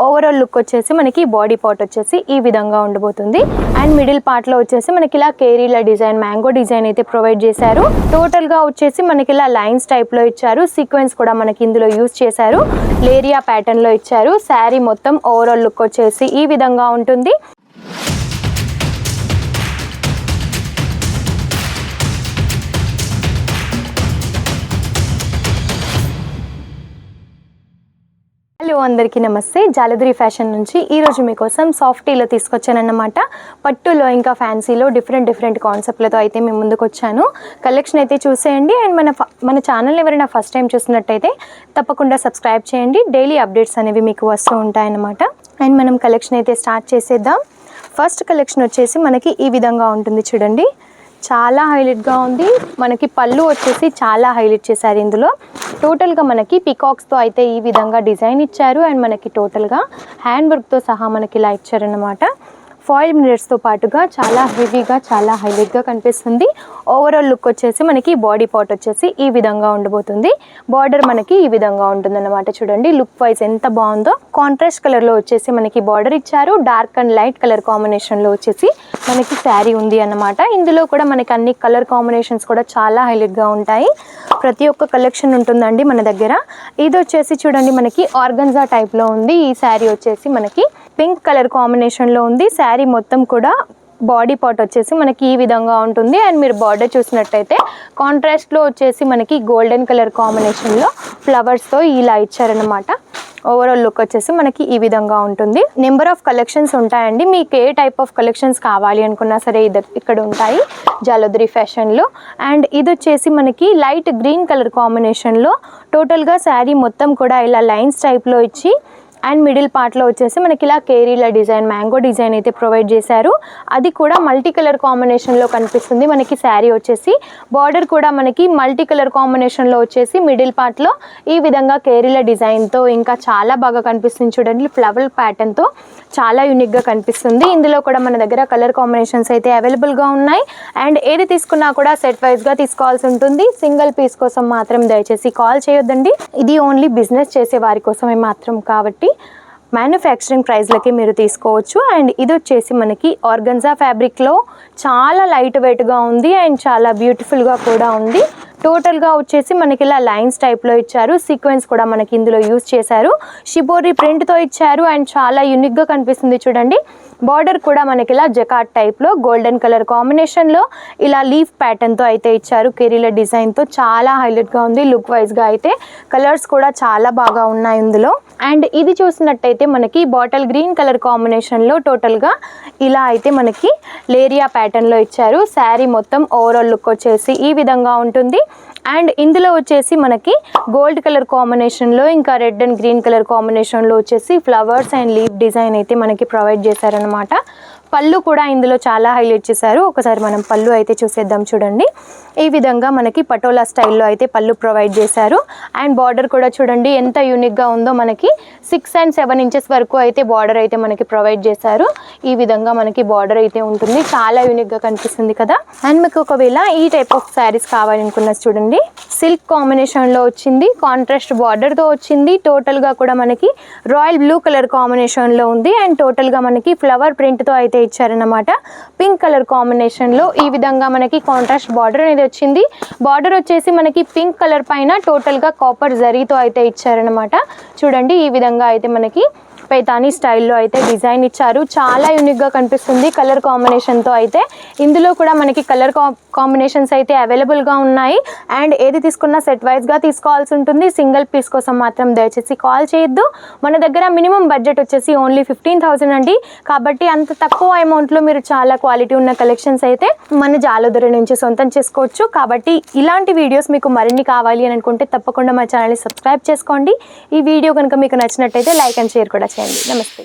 Overall look వచ్చేసి మనకి body part వచ్చేసి ఈ విధంగా ఉండబోతుంది. అండ్ మిడిల్ పార్ట్ లో వచ్చేసి మనకి ఇలా కేరీల డిజైన్, మ్యాంగో డిజైన్ అయితే ప్రొవైడ్ చేశారు. టోటల్ గా వచ్చేసి మనకి ఇలా లైన్స్ టైప్ లో ఇచ్చారు. సీక్వెన్స్ కూడా మనకి ఇందులో యూజ్ చేశారు. లేరియా ప్యాటర్న్ లో ఇచ్చారు. శారీ మొత్తం ఓవరాల్ లుక్ వచ్చేసి ఈ విధంగా ఉంటుంది. హలో అందరికీ నమస్తే. జాలదురి ఫ్యాషన్ నుంచి ఈరోజు మీకోసం సాఫ్టీలో తీసుకొచ్చానన్నమాట. పట్టులో ఇంకా ఫ్యాన్సీలో డిఫరెంట్ కాన్సెప్ట్లతో అయితే మేము ముందుకు వచ్చాను. కలెక్షన్ అయితే చూసేయండి. అండ్ మన ఛానల్ ఎవరైనా ఫస్ట్ టైం చూసినట్టయితే తప్పకుండా సబ్స్క్రైబ్ చేయండి. డైలీ అప్డేట్స్ అనేవి మీకు వస్తూ ఉంటాయన్నమాట. అండ్ మనం కలెక్షన్ అయితే స్టార్ట్ చేసేద్దాం. ఫస్ట్ కలెక్షన్ వచ్చేసి మనకి ఈ విధంగా ఉంటుంది చూడండి. చాలా హైలైట్గా ఉంది. మనకి పళ్ళు వచ్చేసి చాలా హైలైట్ చేశారు. ఇందులో టోటల్గా మనకి పికాక్స్తో అయితే ఈ విధంగా డిజైన్ ఇచ్చారు. అండ్ మనకి టోటల్గా హ్యాండ్ వర్క్తో సహా మనకి ఇలా ఇచ్చారనమాట. ఫాయిల్ మిరర్స్తో పాటుగా చాలా హెవీగా, చాలా హైలైట్గా కనిపిస్తుంది. ఓవరాల్ లుక్ వచ్చేసి మనకి బాడీ పార్ట్ వచ్చేసి ఈ విధంగా ఉండబోతుంది. బార్డర్ మనకి ఈ విధంగా ఉంటుంది అన్నమాట. చూడండి లుక్ వైజ్ ఎంత బాగుందో. కాంట్రాస్ట్ కలర్లో వచ్చేసి మనకి బార్డర్ ఇచ్చారు. డార్క్ అండ్ లైట్ కలర్ కాంబినేషన్లో వచ్చేసి మనకి శారీ ఉంది అన్నమాట. ఇందులో కూడా మనకి అన్ని కలర్ కాంబినేషన్స్ కూడా చాలా హైలైట్గా ఉంటాయి. ప్రతి ఒక్క కలెక్షన్ ఉంటుందండి మన దగ్గర. ఇది వచ్చేసి చూడండి మనకి ఆర్గన్జా టైప్లో ఉంది. ఈ శారీ వచ్చేసి మనకి పింక్ కలర్ కాంబినేషన్లో ఉంది. శారీ మొత్తం కూడా బాడీ పార్ట్ వచ్చేసి మనకి ఈ విధంగా ఉంటుంది. అండ్ మీరు బార్డర్ చూసినట్టయితే కాంట్రాస్ట్లో వచ్చేసి మనకి గోల్డెన్ కలర్ కాంబినేషన్లో ఫ్లవర్స్తో ఇలా ఇచ్చారనమాట. ఓవరాల్ లుక్ వచ్చేసి మనకి ఈ విధంగా ఉంటుంది. నెంబర్ ఆఫ్ కలెక్షన్స్ ఉంటాయండి. మీకు ఏ టైప్ ఆఫ్ కలెక్షన్స్ కావాలి అనుకున్నా సరే ఇక్కడ ఉంటాయి జాలదురి ఫ్యాషన్లో. అండ్ ఇది వచ్చేసి మనకి లైట్ గ్రీన్ కలర్ కాంబినేషన్లో టోటల్గా శారీ మొత్తం కూడా ఇలా లైన్స్ టైప్లో ఇచ్చి అండ్ మిడిల్ పార్ట్లో వచ్చేసి మనకి ఇలా కేరీల డిజైన్, మ్యాంగో డిజైన్ అయితే ప్రొవైడ్ చేశారు. అది కూడా మల్టీ కలర్ కాంబినేషన్లో కనిపిస్తుంది. మనకి శారీ వచ్చేసి బార్డర్ కూడా మనకి మల్టీ కలర్ కాంబినేషన్లో వచ్చేసి మిడిల్ పార్ట్లో ఈ విధంగా కేరీల డిజైన్తో ఇంకా చాలా బాగా కనిపిస్తుంది. చూడండి ఫ్లవర్ ప్యాటర్న్తో చాలా యూనిక్గా కనిపిస్తుంది. ఇందులో కూడా మన దగ్గర కలర్ కాంబినేషన్స్ అయితే అవైలబుల్గా ఉన్నాయి. అండ్ ఏది తీసుకున్నా కూడా సెట్ వైజ్గా తీసుకోవాల్సి ఉంటుంది. సింగిల్ పీస్ కోసం మాత్రం దయచేసి కాల్ చేయొద్దండి. ఇది ఓన్లీ బిజినెస్ చేసే వారి కోసమే మాత్రం కాబట్టి మ్యానుఫ్యాక్చరింగ్ ప్రైస్లకి మీరు తీసుకోవచ్చు. అండ్ ఇది వచ్చేసి మనకి ఆర్గన్జా ఫ్యాబ్రిక్లో చాలా లైట్ వెయిట్గా ఉంది. అండ్ చాలా బ్యూటిఫుల్గా కూడా ఉంది. టోటల్గా వచ్చేసి మనకి ఇలా లైన్స్ టైప్లో ఇచ్చారు. సీక్వెన్స్ కూడా మనకి ఇందులో యూజ్ చేశారు. షిబోరి ప్రింట్తో ఇచ్చారు. అండ్ చాలా యూనిక్గా కనిపిస్తుంది చూడండి. బార్డర్ కూడా మనకి ఇలా జకాట్ టైప్లో గోల్డెన్ కలర్ కాంబినేషన్లో ఇలా లీఫ్ ప్యాటర్న్తో అయితే ఇచ్చారు. కెరీల డిజైన్తో చాలా హైలైట్గా ఉంది. లుక్ వైజ్గా అయితే కలర్స్ కూడా చాలా బాగా ఉన్నాయి ఇందులో. అండ్ ఇది చూసినట్టయితే మనకి బాటిల్ గ్రీన్ కలర్ కాంబినేషన్లో టోటల్గా ఇలా అయితే మనకి లేరియా ప్యాటర్న్లో ఇచ్చారు. శారీ మొత్తం ఓవరాల్ లుక్ వచ్చేసి ఈ విధంగా ఉంటుంది. అండ్ ఇందులో వచ్చేసి మనకి గోల్డ్ కలర్ కాంబినేషన్లో ఇంకా రెడ్ అండ్ గ్రీన్ కలర్ కాంబినేషన్లో వచ్చేసి ఫ్లవర్స్ అండ్ లీఫ్ డిజైన్ అయితే మనకి ప్రొవైడ్ చేశారనమాట. పళ్ళు కూడా ఇందులో చాలా హైలైట్ చేశారు. ఒకసారి మనం పళ్ళు అయితే చూసేద్దాం. చూడండి ఈ విధంగా మనకి పటోలా స్టైల్లో అయితే పళ్ళు ప్రొవైడ్ చేశారు. అండ్ బార్డర్ కూడా చూడండి ఎంత యూనిక్గా ఉందో. మనకి 6 and 7 ఇంచెస్ వరకు అయితే బార్డర్ అయితే మనకి ప్రొవైడ్ చేశారు. ఈ విధంగా మనకి బార్డర్ అయితే ఉంటుంది. చాలా యూనిక్గా కనిపిస్తుంది కదా. అండ్ మీకు ఒకవేళ ఈ టైప్ ఆఫ్ శారీస్ కావాలనుకున్న చూడండి సిల్క్ కాంబినేషన్లో వచ్చింది. కాంట్రాస్ట్ బార్డర్తో వచ్చింది. టోటల్గా కూడా మనకి రాయల్ బ్లూ కలర్ కాంబినేషన్లో ఉంది. అండ్ టోటల్గా మనకి ఫ్లవర్ ప్రింట్తో అయితే ఇచ్చారన్నమాట. పింక్ కలర్ కాంబినేషన్లో ఈ విధంగా మనకి కాంట్రాస్ట్ బార్డర్ అనేది వచ్చింది. బార్డర్ వచ్చేసి మనకి పింక్ కలర్ పైన టోటల్గా కాపర్ జరీతో అయితే ఇచ్చారనమాట. చూడండి ఈ విధంగా అయితే మనకి పైతానీ స్టైల్లో అయితే డిజైన్ ఇచ్చారు. చాలా యూనిక్గా కనిపిస్తుంది కలర్ కాంబినేషన్తో అయితే. ఇందులో కూడా మనకి కలర్ కాంబినేషన్స్ అయితే అవైలబుల్గా ఉన్నాయి. అండ్ ఏది తీసుకున్నా సెట్ వైజ్గా తీసుకోవాల్సి ఉంటుంది. సింగిల్ పీస్ కోసం మాత్రం దయచేసి కాల్ చేయొద్దు. మన దగ్గర మినిమం బడ్జెట్ వచ్చేసి ఓన్లీ 15,000 అండి. కాబట్టి అంత తక్కువ అమౌంట్లో మీరు చాలా క్వాలిటీ ఉన్న కలెక్షన్స్ అయితే మన జాలదురి నుంచి సొంతం చేసుకోవచ్చు. కాబట్టి ఇలాంటి వీడియోస్ మీకు మరిన్ని కావాలి అని అనుకుంటే తప్పకుండా మా ఛానల్ని సబ్స్క్రైబ్ చేసుకోండి. ఈ వీడియో కనుక మీకు నచ్చినట్టయితే లైక్ అండ్ షేర్ కూడా చేయండి. నమస్తే.